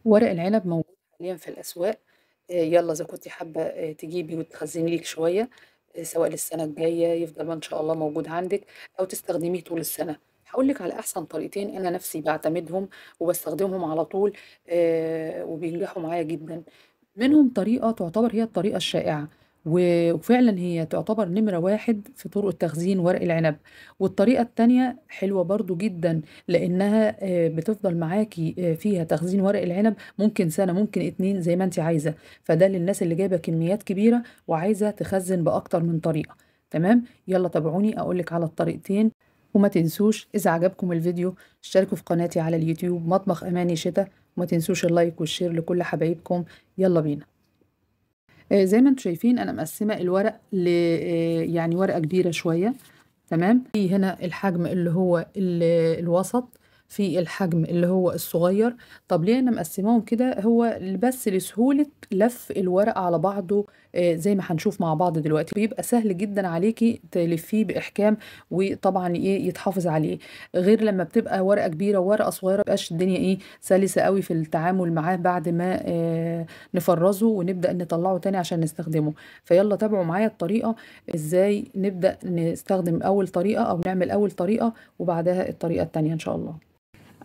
ورق العنب موجود حاليا في الأسواق. يلا إذا كنتِ حابة تجيبي وتخزّني لِك شوية، سواء للسنة الجاية يفضل بقى إن شاء الله موجود عندِك، أو تستخدميه طول السنة. هاقول لِك على أحسن طريقتين أنا نفسي باعتمدهم وباستخدمهم على طول، وبينجحوا معايا جدًا. منهم طريقة تعتبر هي الطريقة الشائعة، وفعلًا هي تعتبر نمرة 1 في طرق تخزين ورق العنب، والطريقة التانية حلوة برضه جدًا، لإنها بتفضل معاكِ فيها تخزين ورق العنب ممكن سنة، ممكن 2 زي ما أنتِ عايزة، فده للناس اللي جايبة كميات كبيرة وعايزة تخزّن بأكتر من طريقة، تمام؟ يالّا تابعوني أقول لِك على الطريقتين، وما تنسوش إذا عجبكم الفيديو اشتركوا في قناتي على اليوتيوب مطبخ أماني شتا، وما تنسوش اللايك والشير لكل حبايبكم، يالّا بينا. زي ما أنتم شايفين أنا مقسّمة الورق يعني ورقة كبيرة شوية، تمام، في هنا الحجم اللي هو الوسط، في الحجم اللي هو الصغير. طب ليه أنا مقسّماهم كده؟ هو بس لسهولة لَف الورق على بعضه، زي ما هنشوف مع بعض دلوقتي، بيبقى سهل جدًا عليكِ تلفّيه بإحكام، وطبعًا يتحافظ عليه، غير لمّا بتبقى ورقة كبيرة وورقة صغيرة ما بتبقاش الدنيا سلسة أوي في التعامل معاه بعد ما نفرّزه ونبدأ نطلّعه تاني عشان نستخدمه. فيالّا تابعوا معايا الطريقة إزاي نبدأ نستخدم أول طريقة أو نعمل أول طريقة وبعدها الطريقة التانية إن شاء الله.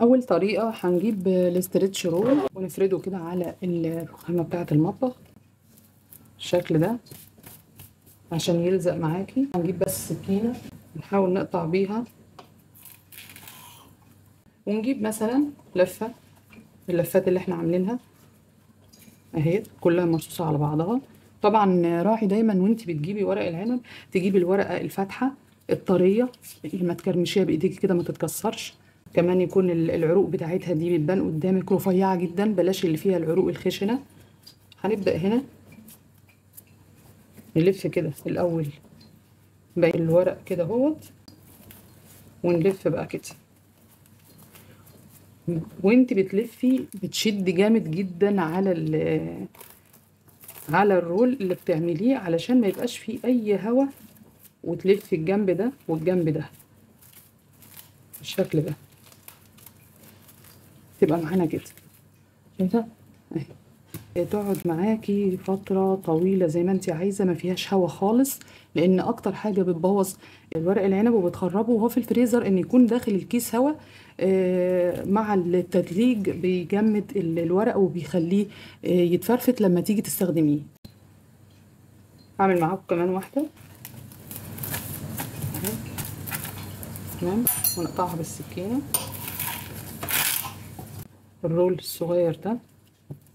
أول طريقة هنجيب الاسترتش رول ونفرده كده على الرخامة بتاعة المطبخ بالشكل ده عشان يلزق معاكي. هنجيب بس سكينة نحاول نقطع بيها، ونجيب مثلا لفة من اللفات اللي احنا عاملينها اهي كلها مرصوصة على بعضها. طبعا راعي دايما وانت بتجيبي ورق العنب تجيبي الورقة الفاتحة الطرية اللي ما تكرمشيها بايديكي كده ما تتكسرش، كمان يكون العروق بتاعتها دي بتبان قدامك رفيعة جدا، بلاش اللي فيها العروق الخشنة. هنبدأ هنا نلف كده الاول باقي الورق كده اهوت، ونلف بقى كده، وانت بتلفي بتشدي جامد جدا على الرول اللي بتعمليه علشان ما يبقاش فيه اي هوا، وتلفي الجنب ده والجنب ده بالشكل ده، تبقى معانا كده شايفه اهي. تقعد معاكي فتره طويله زي ما انت عايزه، ما فيهاش هوا خالص، لان اكتر حاجه بتبوظ الورق العنب وبتخربه وهو في الفريزر ان يكون داخل الكيس هوا. مع التتليج بيجمد الورق وبيخليه يتفرفت لما تيجي تستخدميه. هعمل معاكم كمان واحده اهي، تمام، ونقطعها بالسكينه. الرول الصغير ده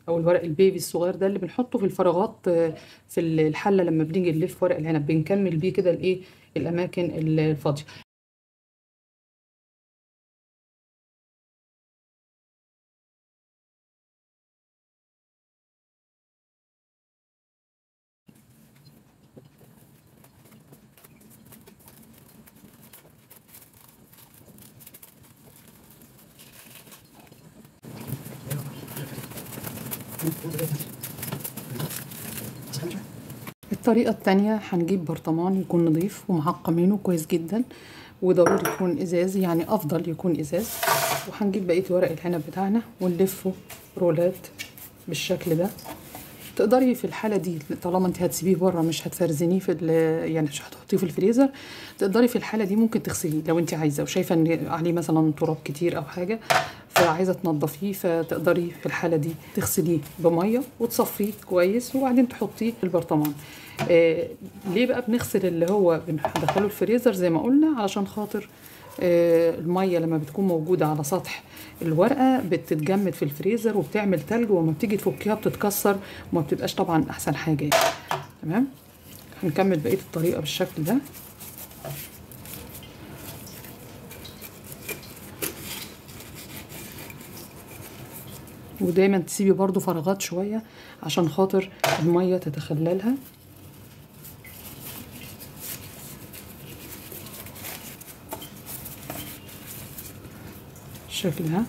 او الورق البيبي الصغير ده اللي بنحطه في الفراغات في الحله لما بنيجي نلف ورق العنب بنكمل بيه كده الاماكن الفاضيه. الطريقة التانية هنجيب برطمان يكون نظيف ومعقمينه كويس جدا، وضروري يكون ازاز، يعني افضل يكون ازاز، وهنجيب بقية ورق العنب بتاعنا ونلفه رولات بالشكل ده. تقدري في الحالة دي طالما انت هتسيبيه بره مش هتفرزنيه يعني مش هتحطيه في الفريزر، تقدري في الحالة دي ممكن تغسليه لو انت عايزة وشايفة ان عليه مثلا تراب كتير او حاجة فعايزة تنضفيه، فتقدري في الحالة دي تغسليه بمية وتصفيه كويس وبعدين تحطيه في البرطمان. ليه بقى بنغسل اللي هو بندخله الفريزر زي ما قلنا؟ علشان خاطر المية لما بتكون موجودة على سطح الورقة بتتجمد في الفريزر وبتعمل تلج، وما بتيجي تفكيها بتتكسر وما بتبقاش طبعا احسن حاجة يعني. تمام، هنكمل بقية الطريقة بالشكل ده. ودايما تسيبي برضو فراغات شوية عشان خاطر المية تتخللها. بالشكل ده.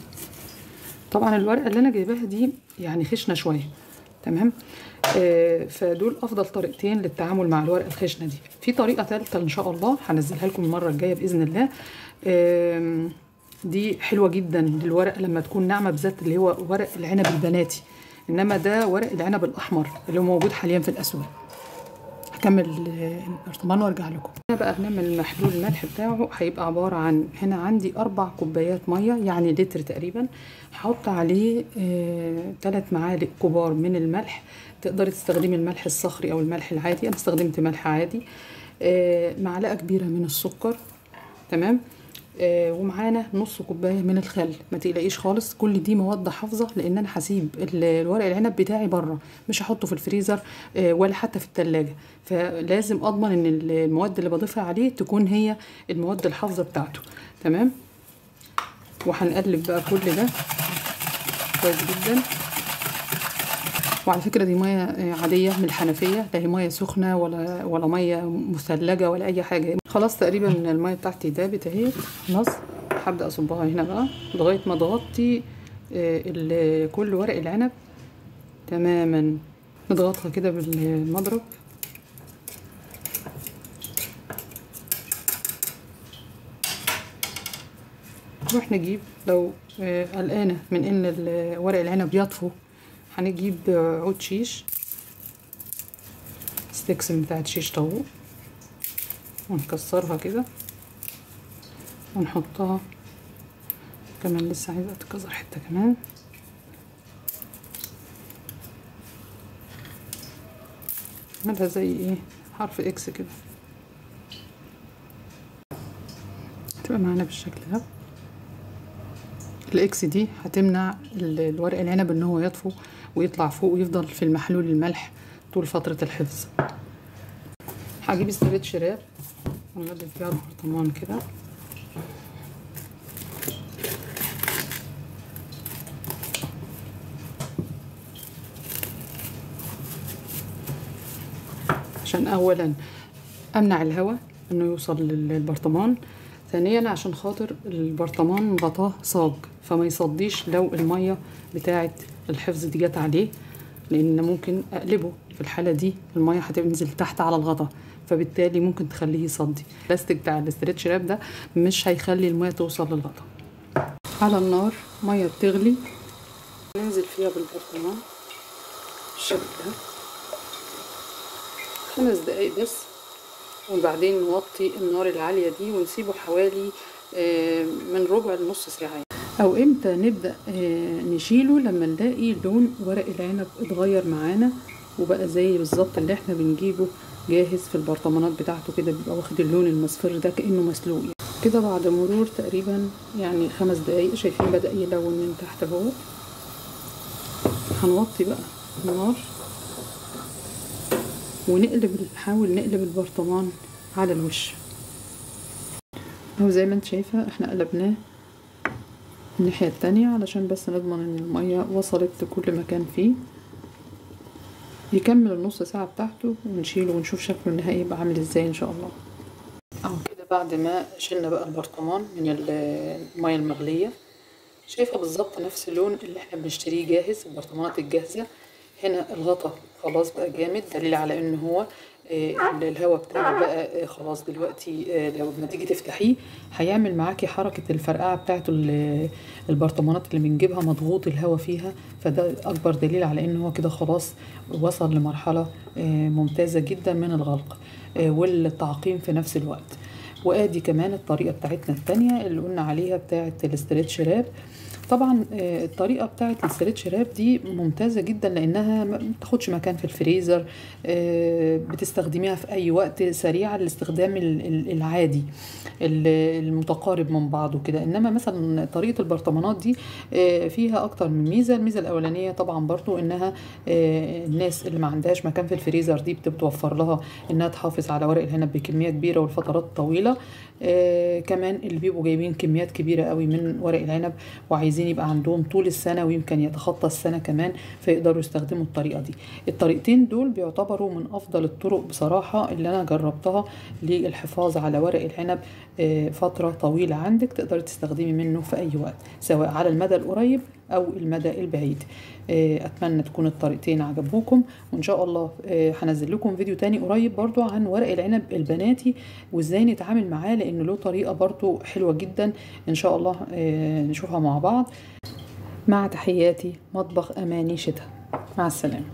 طبعا الورقة اللي انا جايباها دي يعني خشنة شوية، تمام، فدول افضل طريقتين للتعامل مع الورقة الخشنة دي. في طريقة ثالثة ان شاء الله هنزلها لكم المرة الجاية باذن الله. دي حلوة جدا للورق لما تكون ناعمة، بالذات اللي هو ورق العنب البناتي، انما ده ورق العنب الاحمر اللي هو موجود حاليا في الاسواق. هكمل البرطمان وارجع لكم. هنا بقى هنعمل محلول الملح بتاعه، هيبقى عبارة عن هنا عندي 4 كوبايات مية يعني لتر تقريبا. هحط عليه 3 معالق كبار من الملح. تقدري تستخدمي الملح الصخري او الملح العادي، انا استخدمت ملح عادي. معلقة كبيرة من السكر، تمام. ومعانا نص كوبايه من الخل. ما تقلقيش خالص، كل دي مواد حافظه، لان انا هسيب الورق العنب بتاعي بره، مش هحطه في الفريزر ولا حتى في التلاجة، فلازم اضمن ان المواد اللي بضيفها عليه تكون هي المواد الحافظه بتاعته، تمام. وهنقلب بقى كل ده كويس جدا. وعلى فكره دي ميه عاديه من الحنفيه، لا هي ميه سخنه ولا ميه مثلجه ولا اي حاجه. خلاص تقريبا الميه بتاعتي دابت اهي، خلاص هبدا اصبها هنا بقى لغايه ما تغطي كل ورق العنب تماما. نضغطها كده بالمضرب. نروح نجيب، لو قلقانه من ان ورق العنب يطفو، هنجيب عود شيش، ستيكس بتاعت شيش طاووق، ونكسرها كده ونحطها كمان. لسه عايزه اتكسر حته كمان. نعملها زي ايه، حرف اكس كده، تبقى معانا بالشكل ده. الاكس دي هتمنع الورق العنب ان هو يطفو ويطلع فوق ويفضل في المحلول الملح طول فترة الحفظ. هجيب استرتش راب وننضف فيها البرطمان كده، عشان اولا امنع الهواء انه يوصل للبرطمان، ثانيا عشان خاطر البرطمان غطاه صاج فما يصديش لو المية بتاعه الحفظ دي جت عليه، لان ممكن اقلبه. في الحالة دي المية هتنزل تحت على الغطا، فبالتالي ممكن تخليه يصدي. البلاستيك بتاع الاسترتش راب ده مش هيخلي المية توصل للغطا. على النار مية بتغلي، ننزل فيها بالبرطمان بالشكل ده 5 دقايق بس، وبعدين نوطي النار العالية دي ونسيبه حوالي من ربع لنص ساعة. او امتى نبدأ نشيله؟ لما نلاقي لون ورق العنب اتغير معانا وبقى زي بالظبط اللي احنا بنجيبه جاهز في البرطمانات بتاعته كده، بيبقى واخد اللون المصفر ده كأنه مسلوق كده. بعد مرور تقريبا يعني 5 دقايق، شايفين بدأ يلون من تحت اهو. هنوطي بقى النار نحاول نقلب البرطمان على الوش اهو. زي ما انت شايفة احنا قلبناه الناحية التانية علشان بس نضمن ان المية وصلت لكل مكان فيه. يكمل النص ساعة بتاعته ونشيله ونشوف شكله النهائي يبقى عامل ازاي ان شاء الله. اهو كده بعد ما شلنا بقى البرطمان من المية المغلية، شايفة بالظبط نفس اللون اللي احنا بنشتريه جاهز، البرطمانات الجاهزة. هنا الغطا خلاص بقى جامد، دليل على ان هو الهواء بتاعه بقى خلاص. دلوقتي لما تيجي تفتحيه هيعمل معاكي حركة الفرقعة بتاعته. البرطمانات اللي بنجيبها مضغوط الهواء فيها، فده اكبر دليل على ان هو كده خلاص وصل لمرحلة ممتازة جدا من الغلق والتعقيم في نفس الوقت. وادي كمان الطريقة بتاعتنا التانية اللي قلنا عليها بتاعت الاسترتش راب. طبعا الطريقه بتاعت الاسترتش راب دي ممتازه جدا لانها ما بتاخدش مكان في الفريزر، بتستخدميها في اي وقت، سريعه الاستخدام العادي المتقارب من بعضه كده. انما مثلا طريقه البرطمانات دي فيها اكتر من ميزه. الميزه الاولانيه طبعا برضو انها الناس اللي ما عندهاش مكان في الفريزر دي بتوفر لها انها تحافظ على ورق العنب بكميه كبيره والفترات طويله. كمان اللي بيبقوا جايبين كميات كبيره قوي من ورق العنب وعايزين يبقى عندهم طول السنه ويمكن يتخطى السنه كمان، فيقدروا يستخدموا الطريقه دي. الطريقتين دول بيعتبروا من افضل الطرق بصراحه اللي انا جربتها للحفاظ على ورق العنب فتره طويله عندك. تقدري تستخدمي منه في اي وقت، سواء على المدى القريب او المدى البعيد. اتمنى تكون الطريقتين عجبوكم، وان شاء الله هنزل لكم فيديو تاني قريب برضو عن ورق العنب البناتي وازاي نتعامل معاه، لانه له طريقة برضو حلوة جدا ان شاء الله نشوفها مع بعض. مع تحياتي، مطبخ اماني شتا. مع السلامة.